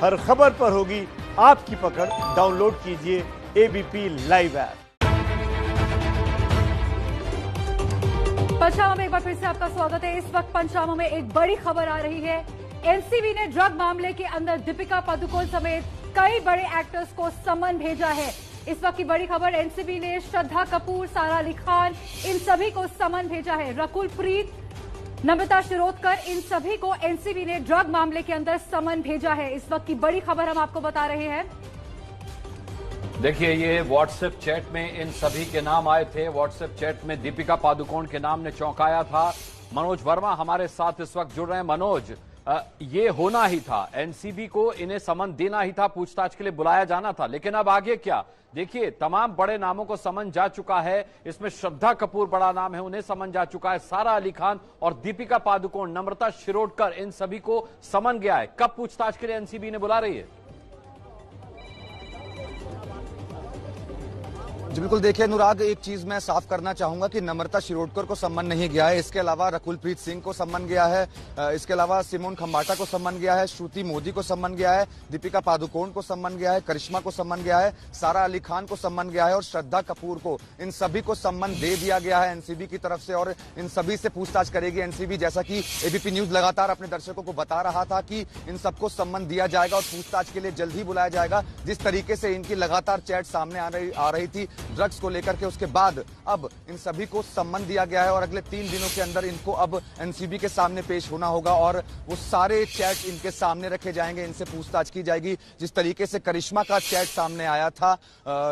हर खबर पर होगी आपकी पकड़। डाउनलोड कीजिए एबीपी लाइव ऐप। पंचनामा में एक बार फिर से आपका स्वागत है। इस वक्त पंचनामा में एक बड़ी खबर आ रही है। एनसीबी ने ड्रग मामले के अंदर दीपिका पादुकोण समेत कई बड़े एक्टर्स को समन भेजा है। इस वक्त की बड़ी खबर, एनसीबी ने श्रद्धा कपूर, सारा अली खान, इन सभी को समन भेजा है। रकुल प्रीत, नम्रता शिरोडकर, इन सभी को एनसीबी ने ड्रग मामले के अंदर समन भेजा है। इस वक्त की बड़ी खबर हम आपको बता रहे हैं। देखिए, ये व्हाट्सएप चैट में इन सभी के नाम आए थे। व्हाट्सएप चैट में दीपिका पादुकोण के नाम ने चौंकाया था। मनोज वर्मा हमारे साथ इस वक्त जुड़ रहे हैं। मनोज, ये होना ही था, एनसीबी को इन्हें समन देना ही था, पूछताछ के लिए बुलाया जाना था, लेकिन अब आगे क्या? देखिए, तमाम बड़े नामों को समन जा चुका है। इसमें श्रद्धा कपूर बड़ा नाम है, उन्हें समन जा चुका है। सारा अली खान और दीपिका पादुकोण, नम्रता शिरोडकर, इन सभी को समन गया है। कब पूछताछ के लिए एनसीबी ने बुला रही है? जी बिल्कुल। देखिए अनुराग, एक चीज मैं साफ करना चाहूंगा कि नम्रता शिरोडकर को सम्मन नहीं गया है। इसके अलावा रकुलप्रीत सिंह को सम्मन गया है, इसके अलावा सिमोन खंबाटा को सम्मन गया है, श्रुति मोदी को सम्मन गया है, दीपिका पादुकोण को सम्मन गया है, करिश्मा को सम्मन गया है, सारा अली खान को सम्मन गया है और श्रद्धा कपूर को। इन सभी को सम्मन दे दिया गया है एनसीबी की तरफ से और इन सभी से पूछताछ करेगी एनसीबी। जैसा कि एबीपी न्यूज लगातार अपने दर्शकों को बता रहा था कि इन सबको सम्मन दिया जाएगा और पूछताछ के लिए जल्द ही बुलाया जाएगा। जिस तरीके से इनकी लगातार चैट सामने आ रही थी ड्रग्स को लेकर के, उसके बाद अब इन सभी को सम्मन दिया गया है और अगले 3 दिनों के अंदर इनको अब एनसीबी के सामने पेश होना होगा और वो सारे चैट इनके सामने रखे जाएंगे, इनसे पूछताछ की जाएगी। जिस तरीके से करिश्मा का चैट सामने आया था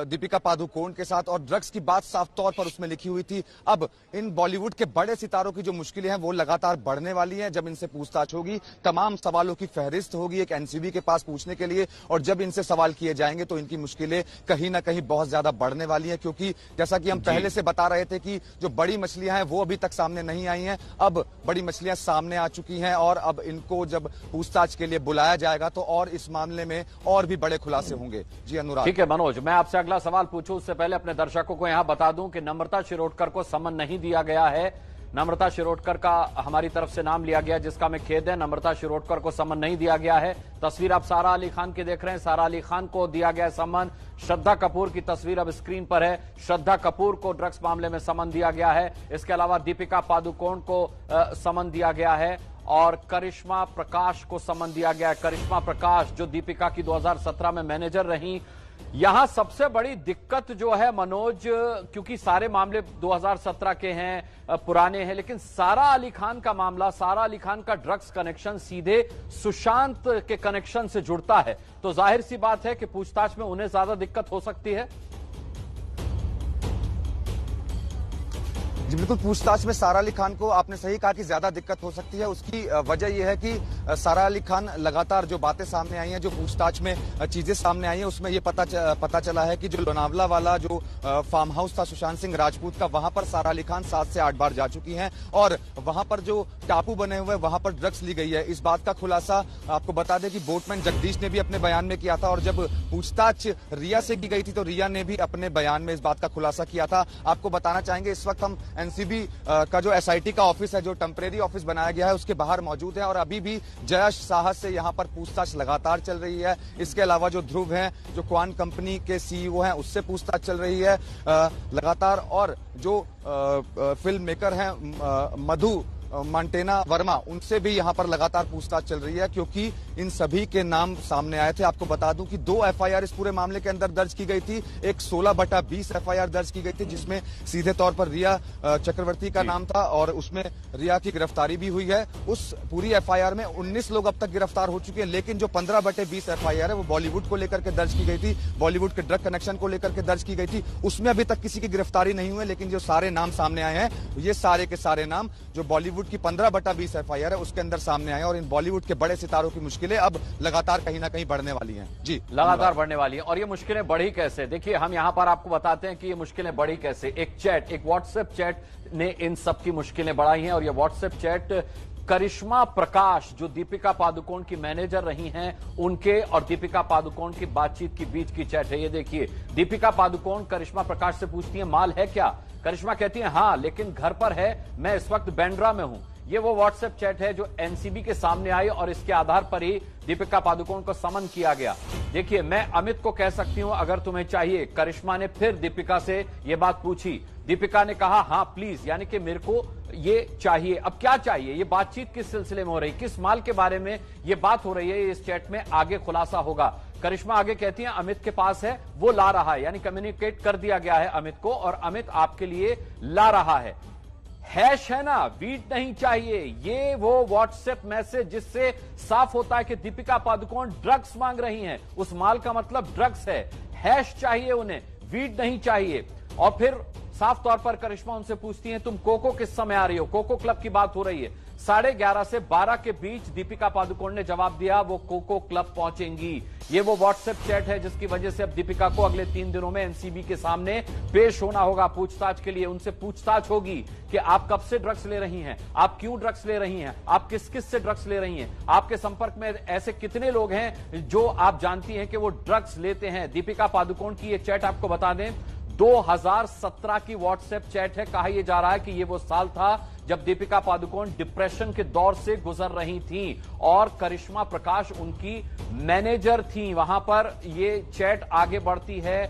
दीपिका पादुकोण के साथ और ड्रग्स की बात साफ तौर पर उसमें लिखी हुई थी, अब इन बॉलीवुड के बड़े सितारों की जो मुश्किलें हैं वो लगातार बढ़ने वाली हैं। जब इनसे पूछताछ होगी, तमाम सवालों की फहरिस्त होगी एक एनसीबी के पास पूछने के लिए, और जब इनसे सवाल किए जाएंगे तो इनकी मुश्किलें कहीं ना कहीं बहुत ज्यादा बढ़ने वाली हैं। क्योंकि जैसा कि हम पहले से बता रहे थे कि जो बड़ी मछलियां हैं वो अभी तक सामने नहीं आई हैं, अब बड़ी मछलियां सामने आ चुकी हैं और अब इनको जब पूछताछ के लिए बुलाया जाएगा तो और इस मामले में और भी बड़े खुलासे होंगे। जी अनुराग। ठीक है मनोज, मैं आपसे अगला सवाल पूछूं उससे पहले अपने दर्शकों को यहां बता दूं कि नम्रता शिरोडकर को समन नहीं दिया गया है। नम्रता शिरोडकर का हमारी तरफ से नाम लिया गया, जिसका मैं खेद है। नम्रता शिरोडकर को समन नहीं दिया गया है। तस्वीर आप सारा अली खान की देख रहे हैं, सारा अली खान को दिया गया समन। श्रद्धा कपूर की तस्वीर अब स्क्रीन पर है, श्रद्धा कपूर को ड्रग्स मामले में समन दिया गया है। इसके अलावा दीपिका पादुकोण को समन दिया गया है और करिश्मा प्रकाश को समन दिया गया है। करिश्मा प्रकाश जो दीपिका की 2017 में मैनेजर रही। यहां सबसे बड़ी दिक्कत जो है मनोज, क्योंकि सारे मामले 2017 के हैं, पुराने हैं, लेकिन सारा अली खान का मामला, सारा अली खान का ड्रग्स कनेक्शन सीधे सुशांत के कनेक्शन से जुड़ता है, तो जाहिर सी बात है कि पूछताछ में उन्हें ज्यादा दिक्कत हो सकती है। जी बिल्कुल। पूछताछ में सारा अली खान को आपने सही कहा कि ज्यादा दिक्कत हो सकती है। उसकी वजह यह है कि सारा अली खान लगातार जो बातें सामने आई हैं, जो पूछताछ में चीजें सामने आई हैं, उसमें यह पता चला है कि जो लोनावला वाला जो फार्म हाउस था सुशांत सिंह राजपूत का, वहां पर सारा अली खान 7 से 8 बार जा चुकी हैं और वहां पर जो टापू बने हुए वहां पर ड्रग्स ली गई है। इस बात का खुलासा आपको बता दें कि बोटमैन जगदीश ने भी अपने बयान में किया था और जब पूछताछ रिया से की गई थी तो रिया ने भी अपने बयान में इस बात का खुलासा किया था। आपको बताना चाहेंगे इस वक्त हम एनसीबी का जो एसआईटी का ऑफिस है, जो टेम्परेरी ऑफिस बनाया गया है, उसके बाहर मौजूद है और अभी भी जयश साहस से यहां पर पूछताछ लगातार चल रही है। इसके अलावा जो ध्रुव हैं, जो क्वान कंपनी के सीईओ हैं, उससे पूछताछ चल रही है लगातार, और जो फिल्म मेकर हैं मधु मंटेना वर्मा, उनसे भी यहां पर लगातार पूछताछ चल रही है क्योंकि इन सभी के नाम सामने आए थे। आपको बता दूं कि 2 एफआईआर इस पूरे मामले के अंदर दर्ज की गई थी। एक 16/20 एफआईआर दर्ज की गई थी जिसमें सीधे तौर पर रिया चक्रवर्ती का नाम था और उसमें रिया की गिरफ्तारी भी हुई है। उस पूरी एफआईआर में 19 लोग अब तक गिरफ्तार हो चुके हैं, लेकिन जो 15/20 एफआईआर है वो बॉलीवुड को लेकर के दर्ज की गई थी, बॉलीवुड के ड्रग कनेक्शन को लेकर के दर्ज की गई थी। उसमें अभी तक किसी की गिरफ्तारी नहीं हुई, लेकिन जो सारे नाम सामने आए हैं, ये सारे के सारे नाम जो बॉलीवुड की 15/20 एफआईआर है उसके अंदर सामने आए और इन बॉलीवुड के बड़े सितारों की मुश्किलें अब लगातार कहीं ना कहीं बढ़ने वाली हैं। जी, लगातार बढ़ने वाली हैं। और ये मुश्किलें बढ़ी कैसे? देखिए, हम यहां पर आपको बताते हैं कि ये मुश्किलें बढ़ी कैसे। एक व्हाट्सएप चैट ने इन सब की मुश्किलें बढ़ाई हैं और ये व्हाट्सएप चैट करिश्मा प्रकाश जो दीपिका पादुकोण की मैनेजर रही हैं, उनके और दीपिका पादुकोण की बातचीत के बीच की चैट है। ये देखिए, दीपिका पादुकोण करिश्मा प्रकाश से पूछती है माल है क्या? करिश्मा कहती है हाँ, लेकिन घर पर है, मैं इस वक्त बांद्रा में हूं। ये वो व्हाट्सएप चैट है जो एनसीबी के सामने आई और इसके आधार पर ही दीपिका पादुकोण को समन किया गया। देखिए, मैं अमित को कह सकती हूं अगर तुम्हें चाहिए। करिश्मा ने फिर दीपिका से ये बात पूछी, दीपिका ने कहा हाँ प्लीज, यानी कि मेरे को ये चाहिए। अब क्या चाहिए, ये बातचीत किस सिलसिले में हो रही, किस माल के बारे में ये बात हो रही है, इस चैट में आगे खुलासा होगा। करिश्मा आगे कहती हैं अमित के पास है, वो ला रहा है, यानी कम्युनिकेट कर दिया गया है अमित को और अमित आपके लिए ला रहा है। हैश है ना, वीट नहीं चाहिए। ये वो व्हाट्सएप मैसेज जिससे साफ होता है कि दीपिका पादुकोण ड्रग्स मांग रही हैं। उस माल का मतलब ड्रग्स है। हैश चाहिए उन्हें, वीट नहीं चाहिए। और फिर साफ तौर पर करिश्मा उनसे पूछती हैं तुम कोको किस समय आ रही हो, कोको क्लब की बात हो रही है। 11:30 से 12 के बीच दीपिका पादुकोण ने जवाब दिया वो कोको क्लब पहुंचेंगी। ये वो व्हाट्सएप चैट है जिसकी वजह से अब दीपिका को अगले 3 दिनों में एनसीबी के सामने पेश होना होगा पूछताछ के लिए। उनसे पूछताछ होगी कि आप कब से ड्रग्स ले रही हैं, आप क्यों ड्रग्स ले रही हैं, आप किस किस से ड्रग्स ले रही हैं, आपके संपर्क में ऐसे कितने लोग हैं जो आप जानती हैं कि वो ड्रग्स लेते हैं। दीपिका पादुकोण की ये चैट आपको बता दें 2017 की व्हाट्सएप चैट है। कहा यह जा रहा है कि ये वो साल था जब दीपिका पादुकोण डिप्रेशन के दौर से गुजर रही थी और करिश्मा प्रकाश उनकी मैनेजर थी। वहां पर ये चैट आगे बढ़ती है।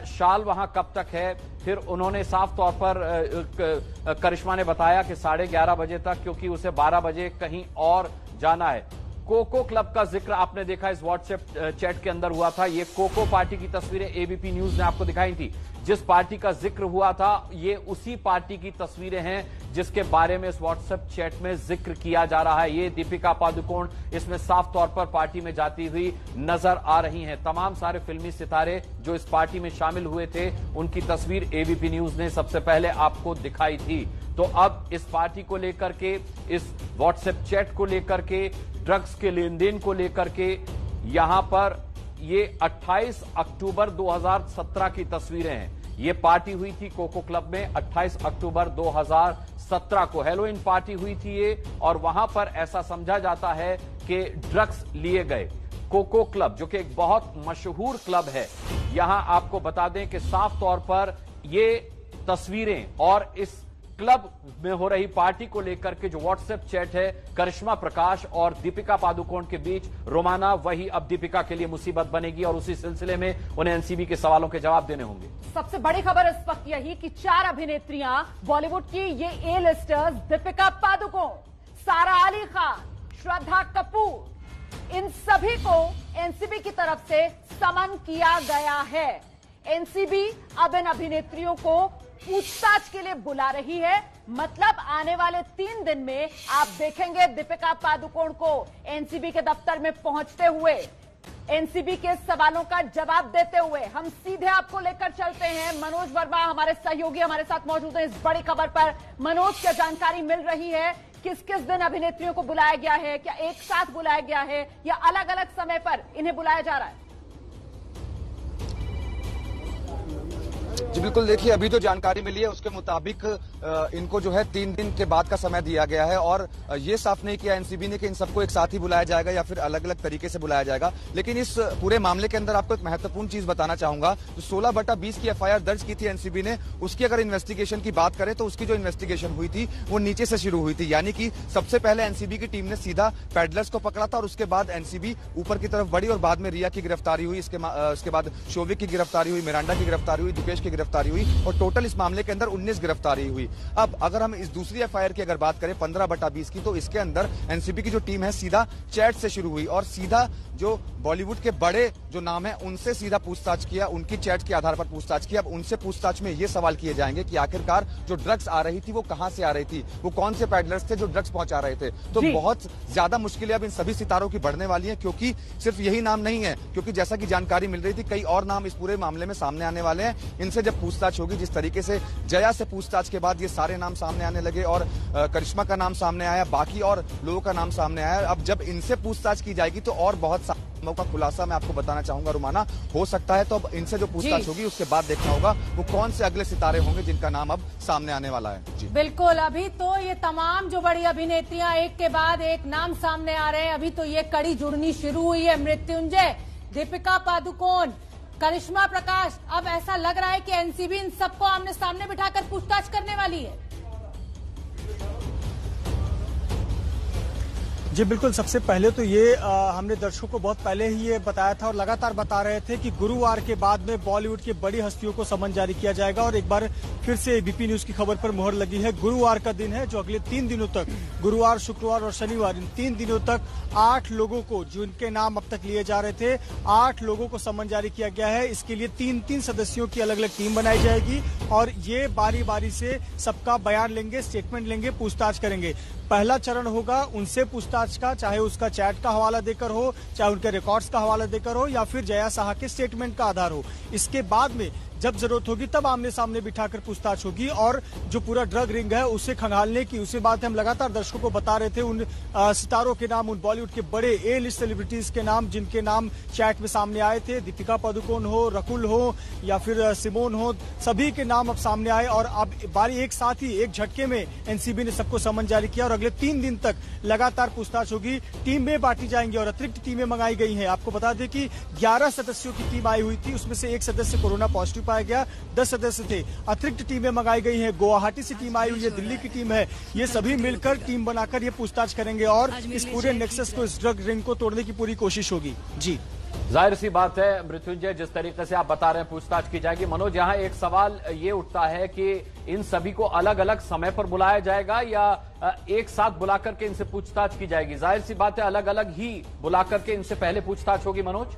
शाल वहां कब तक है, फिर उन्होंने साफ तौर पर करिश्मा ने बताया कि 11:30 बजे तक, क्योंकि उसे 12 बजे कहीं और जाना है। कोको क्लब का जिक्र आपने देखा इस व्हाट्सएप चैट के अंदर हुआ था। ये कोको पार्टी की तस्वीरें एबीपी न्यूज ने आपको दिखाई थी। जिस पार्टी का जिक्र हुआ था ये उसी पार्टी की तस्वीरें हैं जिसके बारे में इस व्हाट्सएप चैट में जिक्र किया जा रहा है। ये दीपिका पादुकोण इसमें साफ तौर पर पार्टी में जाती हुई नजर आ रही हैं। तमाम सारे फिल्मी सितारे जो इस पार्टी में शामिल हुए थे उनकी तस्वीर एबीपी न्यूज ने सबसे पहले आपको दिखाई थी। तो अब इस पार्टी को लेकर के, इस व्हाट्सएप चैट को लेकर के, ड्रग्स के लेन देन को लेकर के यहां पर ये 28 अक्टूबर 2017 की तस्वीरें हैं। ये पार्टी हुई थी कोको क्लब में 28 अक्टूबर 2017 को। हेलोइन पार्टी हुई थी ये, और वहां पर ऐसा समझा जाता है कि ड्रग्स लिए गए। कोको क्लब जो कि एक बहुत मशहूर क्लब है, यहां आपको बता दें कि साफ तौर पर ये तस्वीरें और इस क्लब में हो रही पार्टी को लेकर के जो व्हाट्सएप चैट है करिश्मा प्रकाश और दीपिका पादुकोण के बीच रोमाना, वही अब दीपिका के लिए मुसीबत बनेगी और उसी सिलसिले में उन्हें एनसीबी के सवालों के जवाब देने होंगे। सबसे बड़ी खबर इस वक्त यही कि 4 अभिनेत्रियां बॉलीवुड की ये ए लिस्टर्स दीपिका पादुकोण, सारा अली खान, श्रद्धा कपूर, इन सभी को एनसीबी की तरफ से समन किया गया है। एनसीबी अब इन अभिनेत्रियों को पूछताछ के लिए बुला रही है। मतलब आने वाले 3 दिन में आप देखेंगे दीपिका पादुकोण को एनसीबी के दफ्तर में पहुंचते हुए, एनसीबी के सवालों का जवाब देते हुए। हम सीधे आपको लेकर चलते हैं। मनोज वर्मा हमारे सहयोगी हमारे साथ मौजूद हैं इस बड़ी खबर पर। मनोज, क्या जानकारी मिल रही है? किस किस दिन अभिनेत्रियों को बुलाया गया है? क्या एक साथ बुलाया गया है या अलग अलग समय पर इन्हें बुलाया जा रहा है? जी बिल्कुल, देखिए अभी जो जानकारी मिली है उसके मुताबिक इनको जो है 3 दिन के बाद का समय दिया गया है और ये साफ नहीं किया एनसीबी ने कि इन सबको एक साथ ही बुलाया जाएगा या फिर अलग अलग तरीके से बुलाया जाएगा। लेकिन इस पूरे मामले के अंदर आपको एक महत्वपूर्ण चीज बताना चाहूंगा। जो 16/20 की एफआईआर दर्ज की थी एनसीबी ने, उसकी अगर इन्वेस्टिगेशन की बात करें तो उसकी जो इन्वेस्टिगेशन हुई थी वो नीचे से शुरू हुई थी। यानी कि सबसे पहले एनसीबी की टीम ने सीधा पैडलर्स को पकड़ा था और उसके बाद एनसीबी ऊपर की तरफ बढ़ी और बाद में रिया की गिरफ्तारी हुई। इसके बाद शोविक की गिरफ्तारी हुई, मिरांडा की गिरफ्तारी हुई, दीपेश की गिरफ्तारी हुई और टोटल इस मामले के अंदर 19 गिरफ्तारी हुई। अब अगर हम इस दूसरी एफआईआर की अगर बात करें 15/20 की, तो इसके अंदर एनसीबी की जो टीम है सीधा चैट से शुरू हुई और सीधा जो बॉलीवुड के बड़े जो नाम है उनसे सीधा पूछताछ किया, उनकी चैट के आधार पर पूछताछ की। अब उनसे पूछताछ में ये सवाल किए जाएंगे कि आखिरकार जो ड्रग्स आ रही थी वो कहां से आ रही थी, वो कौन से पैडलर्स थे जो ड्रग्स पहुंचा रहे थे। तो बहुत ज्यादा मुश्किलें अब इन सभी सितारों की बढ़ने वाली है, क्योंकि सिर्फ यही नाम नहीं है, क्योंकि जैसा कि जानकारी मिल रही थी कई और नाम इस पूरे मामले में सामने आने वाले हैं। इनसे जब पूछताछ होगी, जिस तरीके से जया से पूछताछ के बाद ये सारे नाम सामने आने लगे और करिश्मा का नाम सामने आया, बाकी और लोगों का नाम सामने आया। अब जब इनसे पूछताछ की जाएगी तो और बहुत सारे नामों का खुलासा मैं आपको बताना चाहूंगा रुमाना, हो सकता है। तो अब इनसे जो पूछताछ होगी उसके बाद देखना होगा वो कौन से अगले सितारे होंगे जिनका नाम अब सामने आने वाला है। जी बिल्कुल, अभी तो ये तमाम जो बड़ी अभिनेत्रियां एक के बाद एक नाम सामने आ रहे हैं। अभी तो ये कड़ी जुड़नी शुरू हुई है। मृत्युंजय, दीपिका पादुकोण, करिश्मा प्रकाश, अब ऐसा लग रहा है कि एनसीबी इन सबको आमने सामने बिठाकर पूछताछ करने वाली है। जी बिल्कुल, सबसे पहले तो ये हमने दर्शकों को बहुत पहले ही ये बताया था और लगातार बता रहे थे कि गुरुवार के बाद में बॉलीवुड की बड़ी हस्तियों को समन जारी किया जाएगा। और एक बार फिर से एबीपी न्यूज की खबर पर मुहर लगी है। गुरुवार का दिन है जो अगले 3 दिनों तक, गुरुवार, शुक्रवार और शनिवार, इन 3 दिनों तक 8 लोगों को, जिनके नाम अब तक लिए जा रहे थे, 8 लोगों को समन जारी किया गया है। इसके लिए 3-3 सदस्यों की अलग अलग टीम बनाई जाएगी और ये बारी बारी से सबका बयान लेंगे, स्टेटमेंट लेंगे, पूछताछ करेंगे। पहला चरण होगा उनसे पूछताछ का, चाहे उसका चैट का हवाला देकर हो, चाहे उनके रिकॉर्ड्स का हवाला देकर हो, या फिर जया साहा के स्टेटमेंट का आधार हो। इसके बाद में जब जरूरत होगी तब आमने सामने बिठाकर पूछताछ होगी और जो पूरा ड्रग रिंग है उसे खंगालने की, उसी बात हम लगातार दर्शकों को बता रहे थे। उन सितारों के नाम, उन बॉलीवुड के बड़े ए लिस्ट सेलिब्रिटीज के नाम, जिनके नाम चैट में सामने आए थे, दीपिका पादुकोण हो, रकुल हो या फिर सिमोन हो, सभी के नाम अब सामने आए और अब बारी एक साथ ही, एक झटके में एनसीबी ने सबको समन जारी किया और अगले 3 दिन तक लगातार पूछताछ होगी। टीमें बांटी जाएंगी और अतिरिक्त टीमें मंगाई गई हैं। आपको बता दें कि 11 सदस्यों की टीम आई हुई थी, उसमें से 1 सदस्य कोरोना पॉजिटिव पाया गया, 10 सदस्य थे। अतिरिक्त टीमें मंगाई गई हैं, गुवाहाटी से टीम आई हुई है, दिल्ली की टीम है। ये सभी मिलकर टीम बनाकर ये पूछताछ करेंगे और इस पूरे नेक्सस को, इस ड्रग रिंग को तोड़ने की पूरी कोशिश होगी। जी जाहिर सी बात है मृत्युंजय, जिस तरीके से आप बता रहे हैं पूछताछ की जाएगी। मनोज, यहां एक सवाल ये उठता है कि इन सभी को अलग अलग समय पर बुलाया जाएगा या एक साथ बुलाकर के इनसे पूछताछ की जाएगी? जाहिर सी बात है अलग अलग ही बुलाकर के इनसे पहले पूछताछ होगी। मनोज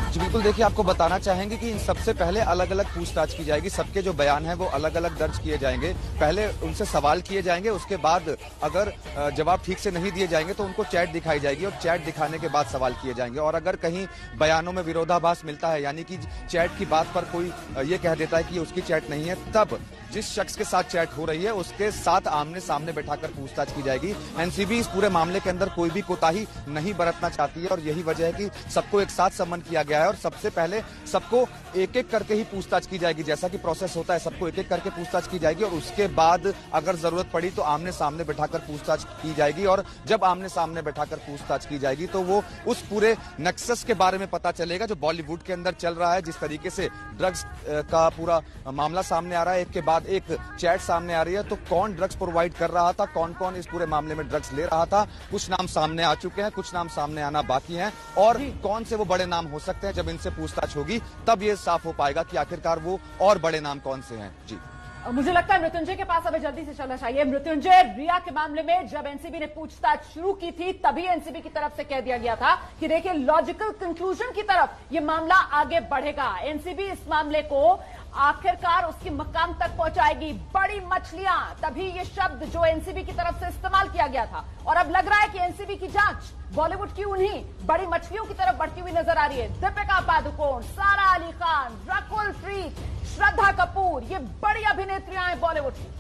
जी बिल्कुल, देखिए आपको बताना चाहेंगे कि इन सबसे पहले अलग अलग पूछताछ की जाएगी। सबके जो बयान हैं वो अलग अलग दर्ज किए जाएंगे। पहले उनसे सवाल किए जाएंगे, उसके बाद अगर जवाब ठीक से नहीं दिए जाएंगे तो उनको चैट दिखाई जाएगी और चैट दिखाने के बाद सवाल किए जाएंगे। और अगर कहीं बयानों में विरोधाभास मिलता है, यानी कि चैट की बात पर कोई ये कह देता है कि उसकी चैट नहीं है, तब जिस शख्स के साथ चैट हो रही है उसके साथ आमने सामने बैठाकर पूछताछ की जाएगी। एनसीबी इस पूरे मामले के अंदर कोई भी कोताही नहीं बरतना चाहती है और यही वजह है कि सबको एक साथ समन किया गया है और सबसे पहले सबको एक एक करके ही पूछताछ की जाएगी। जैसा कि प्रोसेस होता है, सबको एक एक करके पूछताछ की जाएगी और उसके बाद अगर जरूरत पड़ी तो आमने सामने बैठाकर पूछताछ की जाएगी। और जब आमने सामने बैठाकर पूछताछ की जाएगी तो वो उस पूरे नक्सस के बारे में पता चलेगा जो बॉलीवुड के अंदर चल रहा है। जिस तरीके से ड्रग्स का पूरा मामला सामने आ रहा है, एक के बाद एक चैट सामने आ रही है, तो कौन ड्रग्स प्रोवाइड कर रहा था, कौन कौन इस पूरे मामले में ड्रग्स ले रहा था, कुछ नाम सामने आ चुके हैं, कुछ नाम सामने आना बाकी हैं और कौन से वो बड़े नाम हो सकते हैं। जब इनसे पूछताछ होगी तब ये साफ हो पाएगा कि आखिरकार वो और बड़े नाम कौन से हैं। जी मुझे लगता है मृत्युंजय के पास अभी जल्दी से चलना चाहिए। मृत्युंजय, रिया के मामले में जब एनसीबी ने पूछताछ शुरू की थी तभी एनसीबी की तरफ से कह दिया गया था कि देखिए लॉजिकल कंक्लूजन की तरफ ये मामला आगे बढ़ेगा। एनसीबी इस मामले को आखिरकार उसकी मकाम तक पहुंचाएगी। बड़ी मछलियां, तभी ये शब्द जो एनसीबी की तरफ से इस्तेमाल किया गया था और अब लग रहा है कि एनसीबी की जांच बॉलीवुड की उन्हीं बड़ी मछलियों की तरफ बढ़ती हुई नजर आ रही है। दीपिका पादुकोण, सारा अली खान, रकुल प्रीत, श्रद्धा कपूर, ये बड़ी अभिनेत्रियां हैं बॉलीवुड की।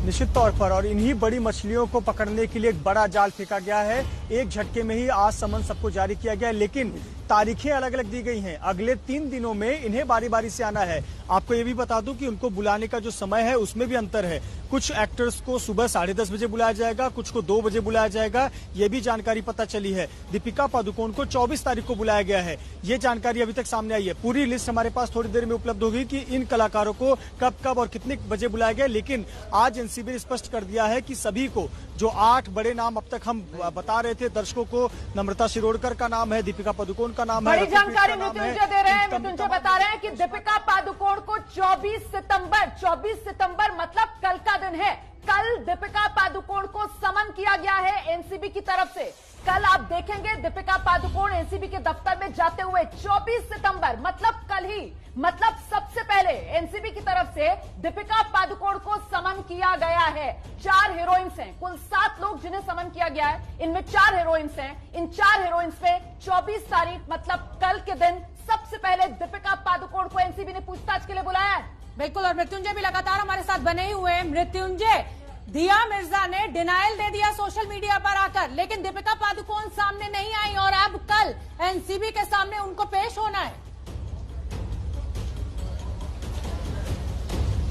निश्चित तौर पर, और इन्हीं बड़ी मछलियों को पकड़ने के लिए एक बड़ा जाल फेंका गया है। एक झटके में ही आज समन सबको जारी किया गया है, लेकिन तारीखें अलग अलग दी गई हैं। अगले 3 दिनों में इन्हें बारी बारी से आना है। आपको ये भी बता दूं कि उनको बुलाने का जो समय है उसमें भी अंतर है। कुछ एक्टर्स को सुबह 10:30 बजे बुलाया जाएगा, कुछ को 2 बजे बुलाया जाएगा। ये भी जानकारी पता चली है। दीपिका पादुकोण को 24 तारीख को बुलाया गया है, ये जानकारी अभी तक सामने आई है। पूरी लिस्ट हमारे पास थोड़ी देर में उपलब्ध होगी कि इन कलाकारों को कब कब और कितने बजे बुलाया गया। लेकिन आज एनसीबी ने स्पष्ट कर दिया है कि सभी को, जो 8 बड़े नाम अब तक हम बता रहे थे दर्शकों को, नम्रता शिरोडकर का नाम है, दीपिका पादुकोण का नाम है, बड़ी जानकारी मृत्युंजय दे रहे हैं। मृत्युंजय बता रहे हैं कि दीपिका पादुकोण को 24 सितंबर मतलब कल का दिन है। कल दीपिका पादुकोण को समन किया गया है एनसीबी की तरफ से। कल आप देखेंगे दीपिका पादुकोण एनसीबी के दफ्तर में जाते हुए। 24 सितंबर मतलब कल ही, मतलब सबसे पहले एनसीबी की तरफ से दीपिका पादुकोण को समन किया गया है। 4 हीरोइंस हैं, कुल 7 लोग जिन्हें समन किया गया है, इनमें 4 हीरोइंस हैं। इन 4 हीरोइंस पे 24 तारीख मतलब कल के दिन सबसे पहले दीपिका पादुकोण को एनसीबी ने पूछताछ के लिए बुलाया है। बिल्कुल, और मृत्युंजय भी लगातार हमारे साथ बने ही हुए हैं। मृत्युंजय, दिया मिर्जा ने डिनायल दे दिया सोशल मीडिया पर आकर, लेकिन दीपिका पादुकोण सामने नहीं आई और अब कल एनसीबी के सामने उनको पेश होना है।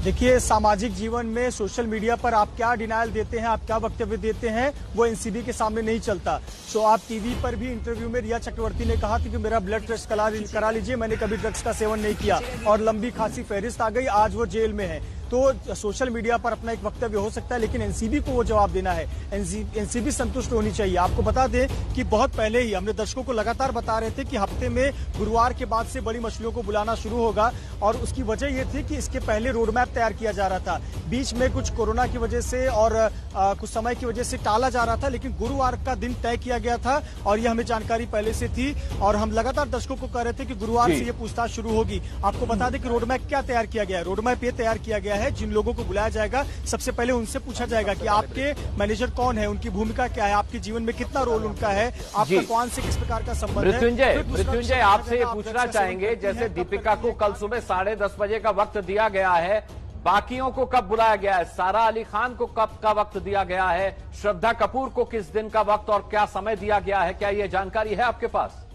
देखिए, सामाजिक जीवन में सोशल मीडिया पर आप क्या डिनायल देते हैं, आप क्या वक्तव्य देते हैं, वो एनसीबी के सामने नहीं चलता। सो आप टीवी पर भी इंटरव्यू में रिया चक्रवर्ती ने कहा था कि मेरा ब्लड टेस्ट करा लीजिए, मैंने कभी ड्रग्स का सेवन नहीं किया, और लंबी खासी फहरिस्त आ गई, आज वो जेल में है। तो सोशल मीडिया पर अपना एक वक्तव्य हो सकता है, लेकिन एनसीबी को वो जवाब देना है। एनसीबी संतुष्ट होनी चाहिए। आपको बता दें कि बहुत पहले ही हमने दर्शकों को लगातार बता रहे थे कि हफ्ते में गुरुवार के बाद से बड़ी मछलियों को बुलाना शुरू होगा, और उसकी वजह ये थी कि इसके पहले रोड मैप तैयार किया जा रहा था। बीच में कुछ कोरोना की वजह से और कुछ समय की वजह से टाला जा रहा था, लेकिन गुरुवार का दिन तय किया गया था, और ये हमें जानकारी पहले से थी, और हम लगातार दर्शकों को कह रहे थे कि गुरुवार से ये पूछताछ शुरू होगी। आपको बता दें कि रोड मैप क्या तैयार किया गया है। रोड मैप ये तैयार किया गया है, जिन लोगों को बुलाया जाएगा सबसे पहले उनसे पूछा जाएगा कि आपके मैनेजर कौन है, उनकी भूमिका क्या है, आपके जीवन में कितना रोल उनका है, आपका कौन से किस प्रकार का संबंध है। मृत्युंजय, आपसे ये पूछना चाहेंगे, जैसे दीपिका को कल सुबह 10:30 बजे का वक्त दिया गया है, बाकियों को कब बुलाया गया है? सारा अली खान को कब का वक्त दिया गया है? श्रद्धा कपूर को किस दिन का वक्त और क्या समय दिया गया है? क्या ये जानकारी है आपके पास?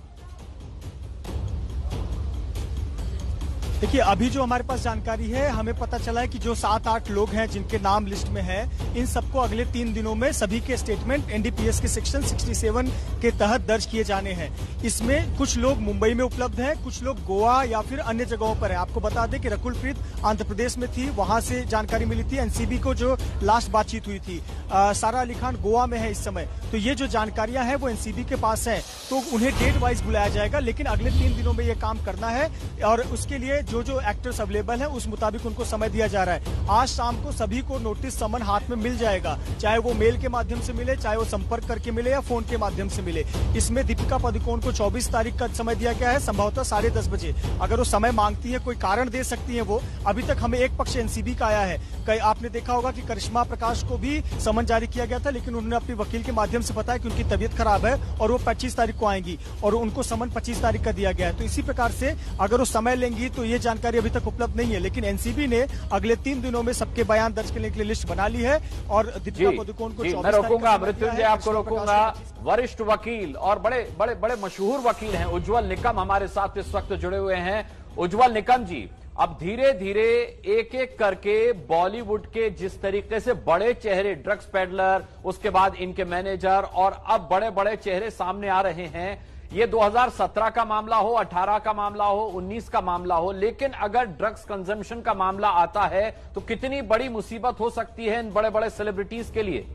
देखिए, अभी जो हमारे पास जानकारी है, हमें पता चला है कि जो 7-8 लोग हैं जिनके नाम लिस्ट में है, इन सबको अगले 3 दिनों में सभी के स्टेटमेंट एनडीपीएस के सेक्शन 67 के तहत दर्ज किए जाने हैं। इसमें कुछ लोग मुंबई में उपलब्ध हैं, कुछ लोग गोवा या फिर अन्य जगहों पर हैं। आपको बता दें कि रकुलप्रीत आंध्र प्रदेश में थी, वहां से जानकारी मिली थी। एनसीबी को जो लास्ट बातचीत हुई थी, सारा अली खान गोवा में है इस समय। तो ये जो जानकारियां हैं वो एनसीबी के पास है, तो उन्हें डेट वाइज बुलाया जाएगा, लेकिन अगले 3 दिनों में ये काम करना है, और उसके लिए जो एक्टर्स अवेलेबल हैं उस मुताबिक उनको समय दिया जा रहा है। आज शाम को सभी को नोटिस समन हाथ में मिल जाएगा, चाहे वो मेल के माध्यम से मिले, चाहे वो संपर्क करके मिले या फोन के माध्यम से मिले। इसमें दीपिका पादुकोण को 24 तारीख का समय दिया गया है, संभवतः 10:30 बजे। अगर वो समय मांगती है, कोई कारण दे सकती है वो। अभी तक हमें एक पक्ष एनसीबी का आया है। आपने देखा होगा कि करिश्मा प्रकाश को भी समन जारी किया गया था, लेकिन उन्होंने अपने वकील के माध्यम से बताया कि उनकी तबीयत खराब है और वो 25 तारीख को आएंगी, और उनको समन 25 तारीख का दिया गया है। तो इसी प्रकार से अगर वो समय लेंगी तो ये जानकारी अभी तक उपलब्ध नहीं है, लेकिन एनसीबी ने अगले 3 दिनों में सबके बयान दर्ज करने के लिए लिस्ट बना ली है, और दीपिका पादुकोण को 24 मैं रोकूंगा, मृत्युंजय आपको रोकूंगा। वरिष्ठ वकील और बड़े बड़े बड़े मशहूर वकील हैं उज्जवल निकम हमारे साथ इस वक्त जुड़े हुए हैं। उज्जवल निकम जी, अब धीरे धीरे एक एक करके बॉलीवुड के जिस तरीके से बड़े चेहरे, ड्रग्स पेडलर, उसके बाद इनके मैनेजर, और अब बड़े बड़े चेहरे सामने आ रहे हैं। ये 2017 का मामला हो, 18 का मामला हो, 19 का मामला हो, लेकिन अगर ड्रग्स कंजम्पशन का मामला आता है तो कितनी बड़ी मुसीबत हो सकती है इन बड़े बड़े सेलिब्रिटीज के लिए?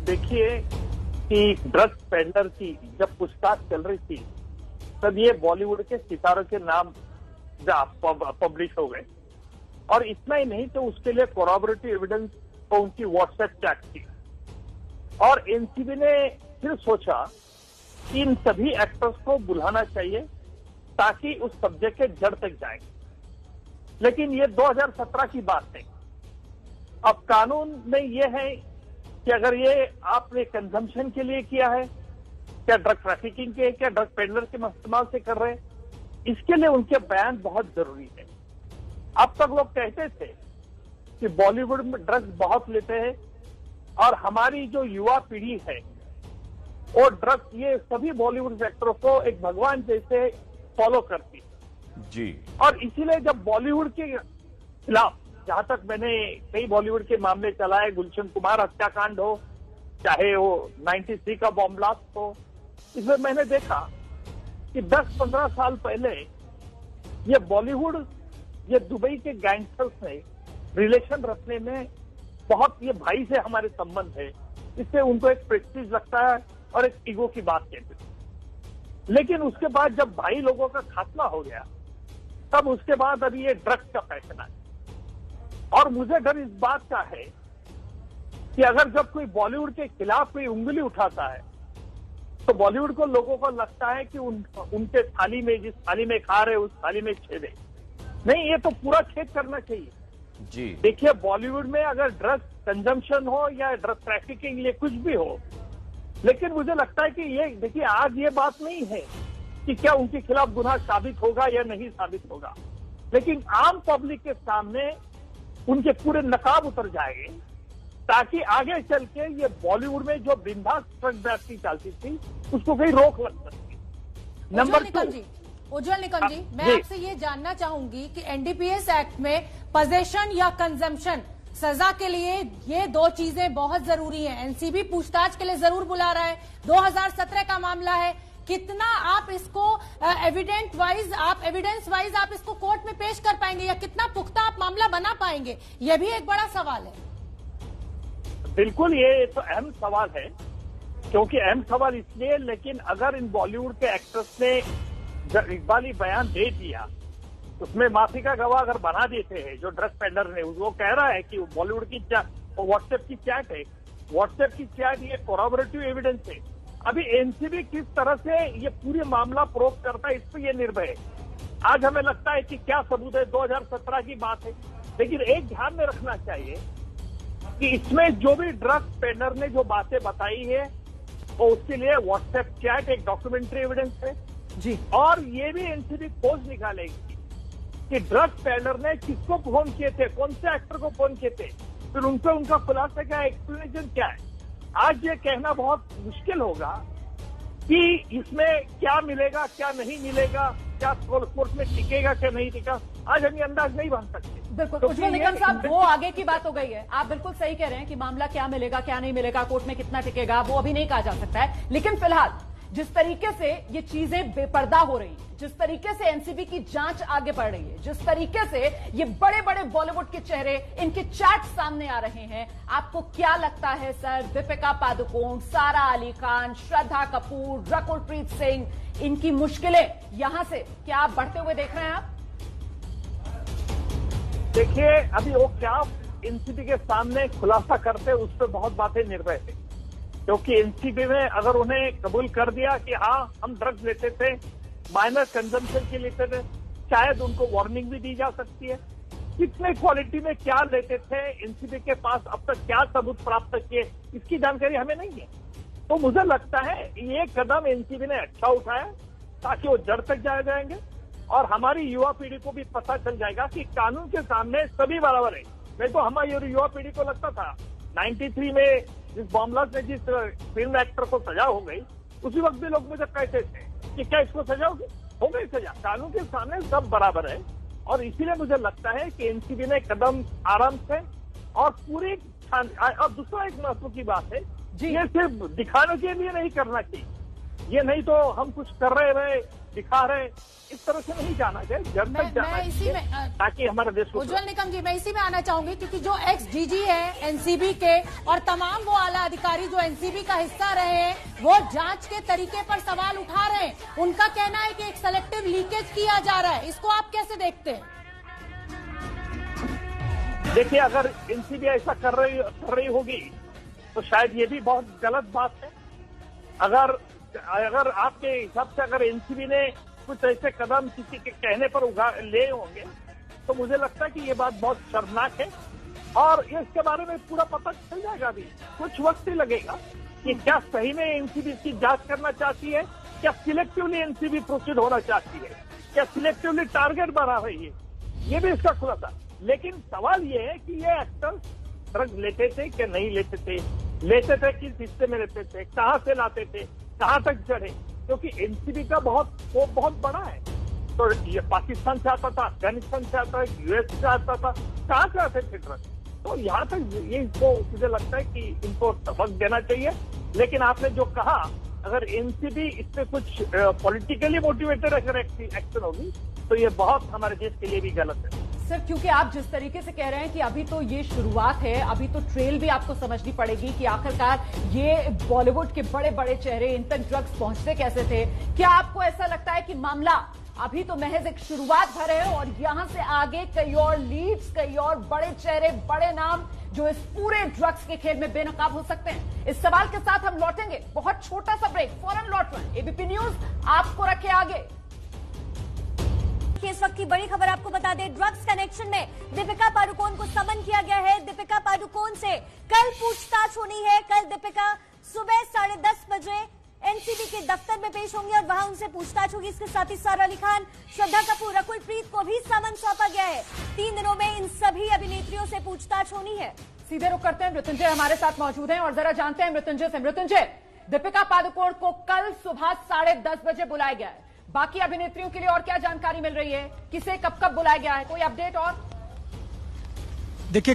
देखिए कि ड्रग्स पेडलर की जब पूछताछ चल रही थी, तब ये बॉलीवुड के सितारों के नाम पब्लिश हो गए, और इतना ही नहीं तो उसके लिए कोरॉबरेटिव एविडेंस तो उनकी व्हाट्सएप चैट थी। और एनसीबी ने फिर सोचा कि इन सभी एक्टर्स को बुलाना चाहिए ताकि उस सब्जेक्ट के जड़ तक जाए, लेकिन ये 2017 की बात है। अब कानून में ये है कि अगर ये आपने कंजम्पशन के लिए किया है, क्या ड्रग ट्रैफिकिंग के, क्या ड्रग पेडलर के इस्तेमाल से कर रहे हैं, इसके लिए उनके बयान बहुत जरूरी है। अब तक लोग कहते थे कि बॉलीवुड में ड्रग्स बहुत लेते हैं, और हमारी जो युवा पीढ़ी है वो ड्रग्स, ये सभी बॉलीवुड एक्टरों को एक भगवान जैसे फॉलो करती है जी। और इसीलिए जब बॉलीवुड के खिलाफ, जहां तक मैंने कई बॉलीवुड के मामले चलाए, गुलशन कुमार हत्याकांड हो, चाहे वो 93 का बॉम्ब ब्लास्ट हो, इसमें मैंने देखा कि 10-15 साल पहले ये बॉलीवुड, ये दुबई के गैंगस्टर्स ने रिलेशन रखने में बहुत, ये भाई से हमारे संबंध है, इससे उनको एक प्रेस्टीज लगता है और एक ईगो की बात कहते थे। लेकिन उसके बाद जब भाई लोगों का खात्मा हो गया, तब उसके बाद अभी ये ड्रग्स का फैशन है। और मुझे डर इस बात का है कि अगर जब कोई बॉलीवुड के खिलाफ कोई उंगली उठाता है, तो बॉलीवुड को, लोगों को लगता है कि उनके थाली में, जिस थाली में खा रहे उस थाली में छेद है। नहीं, ये तो पूरा छेद करना चाहिए जी। देखिए, बॉलीवुड में अगर ड्रग्स कंजम्पशन हो या ड्रग ट्रैफिकिंग, ये कुछ भी हो, लेकिन मुझे लगता है कि ये, देखिए, आज ये बात नहीं है कि क्या उनके खिलाफ गुनाह साबित होगा या नहीं साबित होगा, लेकिन आम पब्लिक के सामने उनके पूरे नकाब उतर जाएंगे, ताकि आगे चल के ये बॉलीवुड में जो बिंदास ड्रग की चलती थी, उसको कहीं रोक लग सकती। नंबर 2, उज्जवल निकम जी, मैं आपसे ये जानना चाहूंगी कि एनडीपीएस एक्ट में पोजेशन या कंजम्पशन सजा के लिए ये दो चीजें बहुत जरूरी हैं। एनसीबी पूछताछ के लिए जरूर बुला रहा है, 2017 का मामला है। कितना आप इसको एविडेंस वाइज आप इसको कोर्ट में पेश कर पाएंगे या कितना पुख्ता आप मामला बना पाएंगे, यह भी एक बड़ा सवाल है। बिल्कुल, ये तो अहम सवाल है, क्योंकि अहम सवाल इसलिए, लेकिन अगर इन बॉलीवुड के एक्टर्स ने इकबाली बयान दे दिया, उसमें माफी का गवाह अगर बना देते हैं, जो ड्रग पेडलर ने, वो कह रहा है कि बॉलीवुड की व्हाट्सएप की चैट है, व्हाट्सएप की चैट ये कोरॉबरेटिव एविडेंस है। अभी एनसीबी किस तरह से ये पूरी मामला प्रूव करता है, इस पर यह निर्भर है। आज हमें लगता है कि क्या सबूत है, 2017 की बात है, लेकिन एक ध्यान में रखना चाहिए कि इसमें जो भी ड्रग पेडलर ने जो बातें बताई है, तो उसके लिए व्हाट्सएप चैट एक डॉक्यूमेंट्री एविडेंस है जी। और ये भी एनसीबी खोज निकालेगी कि ड्रग पेडलर ने किसको फोन किए थे, कौन से एक्टर को फोन किए थे, फिर उनसे उनका खुलासा क्या है, एक्सप्लेनेशन क्या है। आज ये कहना बहुत मुश्किल होगा कि इसमें क्या मिलेगा, क्या नहीं मिलेगा, क्या कोर्ट में टिकेगा, क्या नहीं टिकेगा, आज हम ये अंदाज नहीं बन सकते। बिल्कुल उज्जवल निकम साहब, वो आगे की बात हो गई है। आप बिल्कुल सही कह रहे हैं कि मामला क्या मिलेगा, क्या नहीं मिलेगा, कोर्ट में कितना टिकेगा, वो अभी नहीं कहा जा सकता है। लेकिन फिलहाल जिस तरीके से ये चीजें बेपर्दा हो रही हैं, जिस तरीके से एनसीबी की जांच आगे बढ़ रही है, जिस तरीके से ये बड़े बड़े बॉलीवुड के चेहरे, इनके चैट सामने आ रहे हैं, आपको क्या लगता है सर, दीपिका पादुकोण, सारा अली खान, श्रद्धा कपूर, रकुलप्रीत सिंह, इनकी मुश्किलें यहां से क्या आप बढ़ते हुए देख रहे हैं आप? देखिए, अभी वो क्या एनसीबी के सामने खुलासा करते, उस पर बहुत बातें निर्भर है, क्योंकि एनसीबी में अगर उन्हें कबूल कर दिया कि हाँ हम ड्रग्स लेते थे, माइनर कंजम्पशन के लेते थे, शायद उनको वार्निंग भी दी जा सकती है। कितने क्वालिटी में क्या लेते थे, एनसीबी के पास अब तक क्या सबूत प्राप्त किए, इसकी जानकारी हमें नहीं है। तो मुझे लगता है ये कदम एनसीबी ने अच्छा उठाया, ताकि वो जड़ तक जाएंगे और हमारी युवा पीढ़ी को भी पता चल जाएगा कि कानून के सामने सभी बराबर है। नहीं तो हमारी युवा पीढ़ी को लगता था 93 में जिस बॉम्बलास्ट में जिस फिल्म एक्टर को सजा हो गई, उसी वक्त भी लोग मुझे कहते थे कि क्या इसको सजा होगी, हो गई सजा। कानून के सामने सब बराबर है और इसीलिए मुझे लगता है कि एनसीबी ने कदम आराम से और पूरी, और दूसरा एक महत्व की बात है, ये सिर्फ दिखाने के लिए नहीं करना चाहिए, ये नहीं तो हम कुछ कर रहे दिखा रहे, इस तरह से नहीं जाना चाहिए, जब तक जाना चाहिए ताकि हमारे देश को। उज्जवल निकम जी, मैं इसी में आना चाहूंगी, क्योंकि जो एक्स डीजी है एनसीबी के और तमाम वो आला अधिकारी जो एनसीबी का हिस्सा रहे हैं, वो जांच के तरीके पर सवाल उठा रहे हैं। उनका कहना है कि एक सेलेक्टिव लीकेज किया जा रहा है, इसको आप कैसे देखते हैं? देखिए, अगर एनसीबी ऐसा कर रही होगी तो शायद ये भी बहुत गलत बात है। अगर आपके हिसाब से अगर एनसीबी ने कुछ ऐसे कदम किसी के कहने पर ले होंगे, तो मुझे लगता है कि ये बात बहुत शर्मनाक है और इसके बारे में पूरा पता चल जाएगा। अभी कुछ वक्त ही लगेगा कि क्या सही में एनसीबी इसकी जांच करना चाहती है, क्या सिलेक्टिवली एनसीबी प्रोसीड होना चाहती है, क्या सिलेक्टिवली टारगेट बना रही है, ये भी इसका खुलासा। लेकिन सवाल ये है कि ये एक्टर्स ड्रग्स लेते थे कि नहीं लेते थे किस हिस्से में लेते थे, कहाँ से लाते थे, कहाँ तक चढ़े, क्योंकि एनसीबी का बहुत बड़ा है। तो ये पाकिस्तान से आता था, अफगानिस्तान से आता है, यूएस से आता था, कहाँ से आते थे ड्रग्स। तो यहाँ तक ये इनको मुझे लगता है कि इनको सबक देना चाहिए। लेकिन आपने जो कहा, अगर एनसीबी इस पे कुछ पॉलिटिकली मोटिवेटेड अगर एक्शन होगी तो ये बहुत हमारे देश के लिए भी गलत है। सर, क्योंकि आप जिस तरीके से कह रहे हैं कि अभी तो ये शुरुआत है, अभी तो ट्रेल भी आपको समझनी पड़ेगी कि आखिरकार ये बॉलीवुड के बड़े बड़े चेहरे इन तक ड्रग्स पहुंचते कैसे थे। क्या आपको ऐसा लगता है कि मामला अभी तो महज एक शुरुआत भर है और यहां से आगे कई और लीड्स, कई और बड़े चेहरे, बड़े नाम जो इस पूरे ड्रग्स के खेल में बेनकाब हो सकते हैं? इस सवाल के साथ हम लौटेंगे, बहुत छोटा सा ब्रेक, फौरन लौट रहे हैं। एबीपी न्यूज आपको रखे आगे। इस वक्त की बड़ी खबर आपको बता दें, ड्रग्स कनेक्शन में दीपिका पादुकोण को समन किया गया है। दीपिका पादुकोण से कल पूछताछ होनी है। कल दीपिका सुबह 10:30 बजे एनसीबी के दफ्तर में पेश होंगी और वहां उनसे पूछताछ होगी। इसके साथ ही सारा अली खान, श्रद्धा कपूर, रकुलप्रीत को भी समन सौंपा गया है। 3 दिनों में इन सभी अभिनेत्रियों से पूछताछ होनी है। सीधे रुख करते हैं, मृत्युंजय हमारे साथ मौजूद हैं और जरा जानते हैं मृत्युंजय से। मृत्युंजय, दीपिका पादुकोण को कल सुबह 10:30 बजे बुलाया गया है। बाकी अभिनेत्रियों के लिए और क्या जानकारी मिल रही है, किसे कब कब बुलाया गया है, कोई अपडेट? और देखिए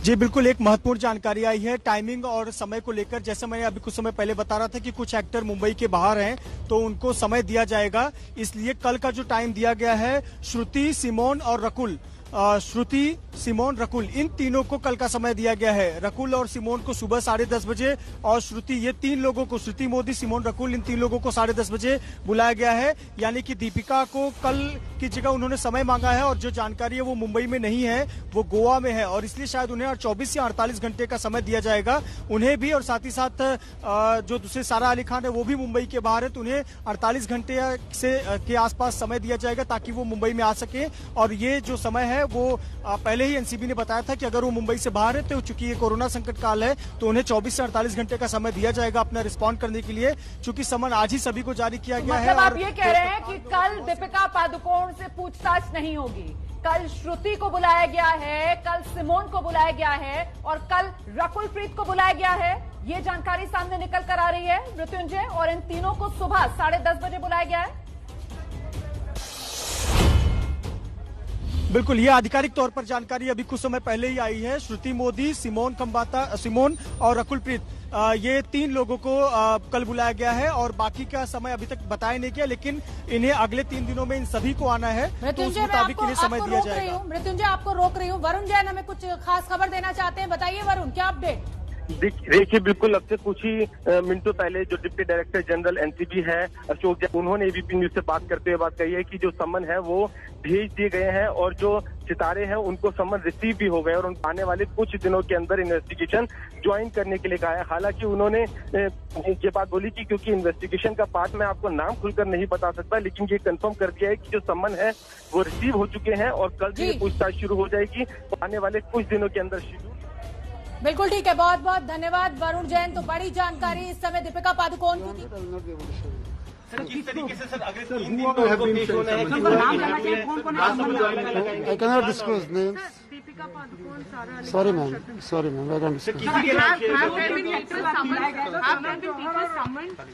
जी, बिल्कुल एक महत्वपूर्ण जानकारी आई है टाइमिंग और समय को लेकर। जैसे मैंने अभी कुछ समय पहले बता रहा था कि कुछ एक्टर मुंबई के बाहर हैं तो उनको समय दिया जाएगा, इसलिए कल का जो टाइम दिया गया है श्रुति, सिमोन और रकुल, श्रुति, सिमोन, रकुल, इन तीनों को कल का समय दिया गया है। रकुल और सिमोन को सुबह 10:30 बजे और श्रुति, ये तीन लोगों को, श्रुति मोदी, सिमोन, रकुल, इन तीन लोगों को 10:30 बजे बुलाया गया है। यानी कि दीपिका को कल की जगह उन्होंने समय मांगा है और जो जानकारी है वो मुंबई में नहीं है, वो गोवा में है और इसलिए शायद उन्हें 24 या 48 घंटे का समय दिया जाएगा उन्हें भी। और साथ ही साथ जो दूसरे सारा अली खान है वो भी मुंबई के बाहर है तो उन्हें 48 घंटे के आसपास समय दिया जाएगा ताकि वो मुंबई में आ सके। और ये जो समय है वो पहले ही एनसीबी ने बताया था कि अगर वो मुंबई से बाहर है तो चूंकि ये कोरोना संकट काल है तो उन्हें 24 से 48 घंटे का समय दिया जाएगा अपना रिस्पॉन्ड करने के लिए, चूंकि समन आज ही सभी को जारी किया गया है। मतलब आप ये कह रहे हैं कि कल दीपिका पादुकोण से पूछताछ नहीं होगी, कल श्रुति को बुलाया गया है, कल सिमोन को बुलाया गया है और कल रकुल प्रीत को बुलाया गया है। ये जानकारी सामने निकल कर आ रही है मृत्युंजय, और इन तीनों को सुबह 10:30 बजे बुलाया गया है। बिल्कुल, ये आधिकारिक तौर पर जानकारी अभी कुछ समय पहले ही आई है। श्रुति मोदी, सिमोन और रकुल प्रीत, ये तीन लोगों को कल बुलाया गया है और बाकी का समय अभी तक बताया नहीं गया, लेकिन इन्हें अगले 3 दिनों में इन सभी को आना है तो उस मुताबिक इन्हें समय दिया जाएगा। मृत्युंजय, आपको रोक रही हूँ। वरुण जैन हमें कुछ खास खबर देना चाहते हैं, बताइए वरुण, क्या अपडेट? देखिए, बिल्कुल अब से कुछ ही मिनटों पहले जो डिप्टी डायरेक्टर जनरल एनसीबी है अशोक जैन, उन्होंने एबीपी न्यूज से बात करते हुए बात कही है कि जो सम्मन है वो भेज दिए गए हैं और जो सितारे हैं उनको सम्मन रिसीव भी हो गए और उन आने वाले कुछ दिनों के अंदर इन्वेस्टिगेशन ज्वाइन करने के लिए कहा है। हालांकि उन्होंने ये बात बोली कि क्योंकि इन्वेस्टिगेशन का पार्ट मैं आपको नाम खुलकर नहीं बता सकता, लेकिन ये कंफर्म कर दिया है कि जो सम्मन है वो रिसीव हो चुके हैं और कल से पूछताछ शुरू हो जाएगी तो आने वाले कुछ दिनों के अंदर शुरू। बिल्कुल ठीक है, बहुत बहुत धन्यवाद वरुण जैन। तो बड़ी जानकारी इस समय दीपिका पादुकोण की। I cannot disclose names. Sorry, ma'am. I can't disclose.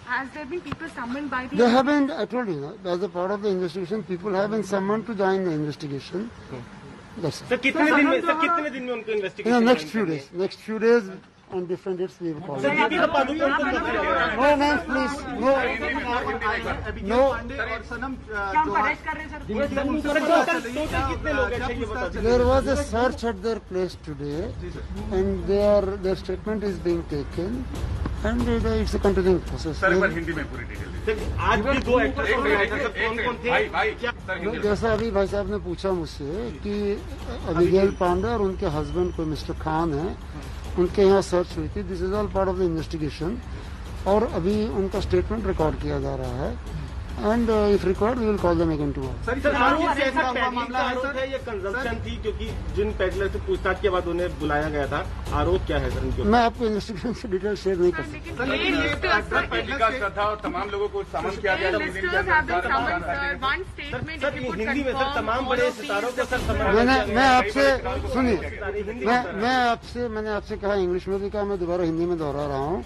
Has there been people summoned by the? They have been. I told you, as a part of the investigation, people have been summoned to join the investigation. That's it. Sir कितने दिन में उनको investigation? Next few days on different dates we will call. No, ma'am, please. No. There was a search at their place today, and their statement is being taken, and it's a continuing process. Sir एक बार हिंदी में पूरी detail. आज भी 2 actor कौन थे? जैसा अभी भाई साहब ने पूछा मुझसे कि अभिगेल पांडे और उनके हस्बैंड कोई मिस्टर खान है, उनके यहाँ सर्च हुई थी। This is all part of the investigation और अभी उनका स्टेटमेंट रिकॉर्ड किया जा रहा है and if required we will call them again to work. Sir मामला है ये कंजम्पशन थी क्योंकि जिन पेडलर से पूछताछ के बाद उन्हें बुलाया गया था, आरोप क्या है सर इनके? मैं आपको इन्वेस्टिगेशन से डिटेल शेयर नहीं कर सकता। लेकिन ये का श्रद्धा और तमाम लोगों को समन किया गया था। सर हिंदी में सर तमाम बड़े सितारों को सर मैं आपसे सुनिए, मैंने आपसे कहा, इंग्लिश में भी कहा, मैं दोबारा हिंदी में दोहरा रहा हूँ।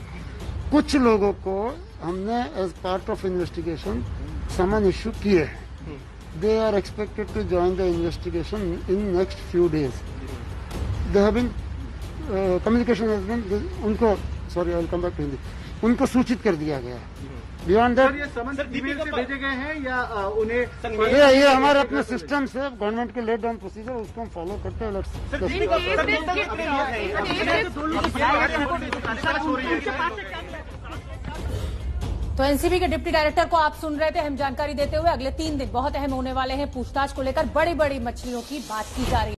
कुछ लोगों को हमने as part of investigation summon issue किए हैं। They are expected to join the investigation in next few days. They have been communication has been उनको, sorry I will come back to Hindi, उनको सूचित कर दिया गया है। बियॉन्ड दैट ये समन ईमेल से भेजे गए हैं या उन्हें ये हमारे अपने सिस्टम से गवर्नमेंट के लेट डाउन प्रोसीजर उसको हम फॉलो करते हैं। तो एनसीबी के डिप्टी डायरेक्टर को आप सुन रहे थे, हम जानकारी देते हुए अगले 3 दिन बहुत अहम होने वाले हैं। पूछताछ को लेकर बड़ी बड़ी मछलियों की बात की जा रही है।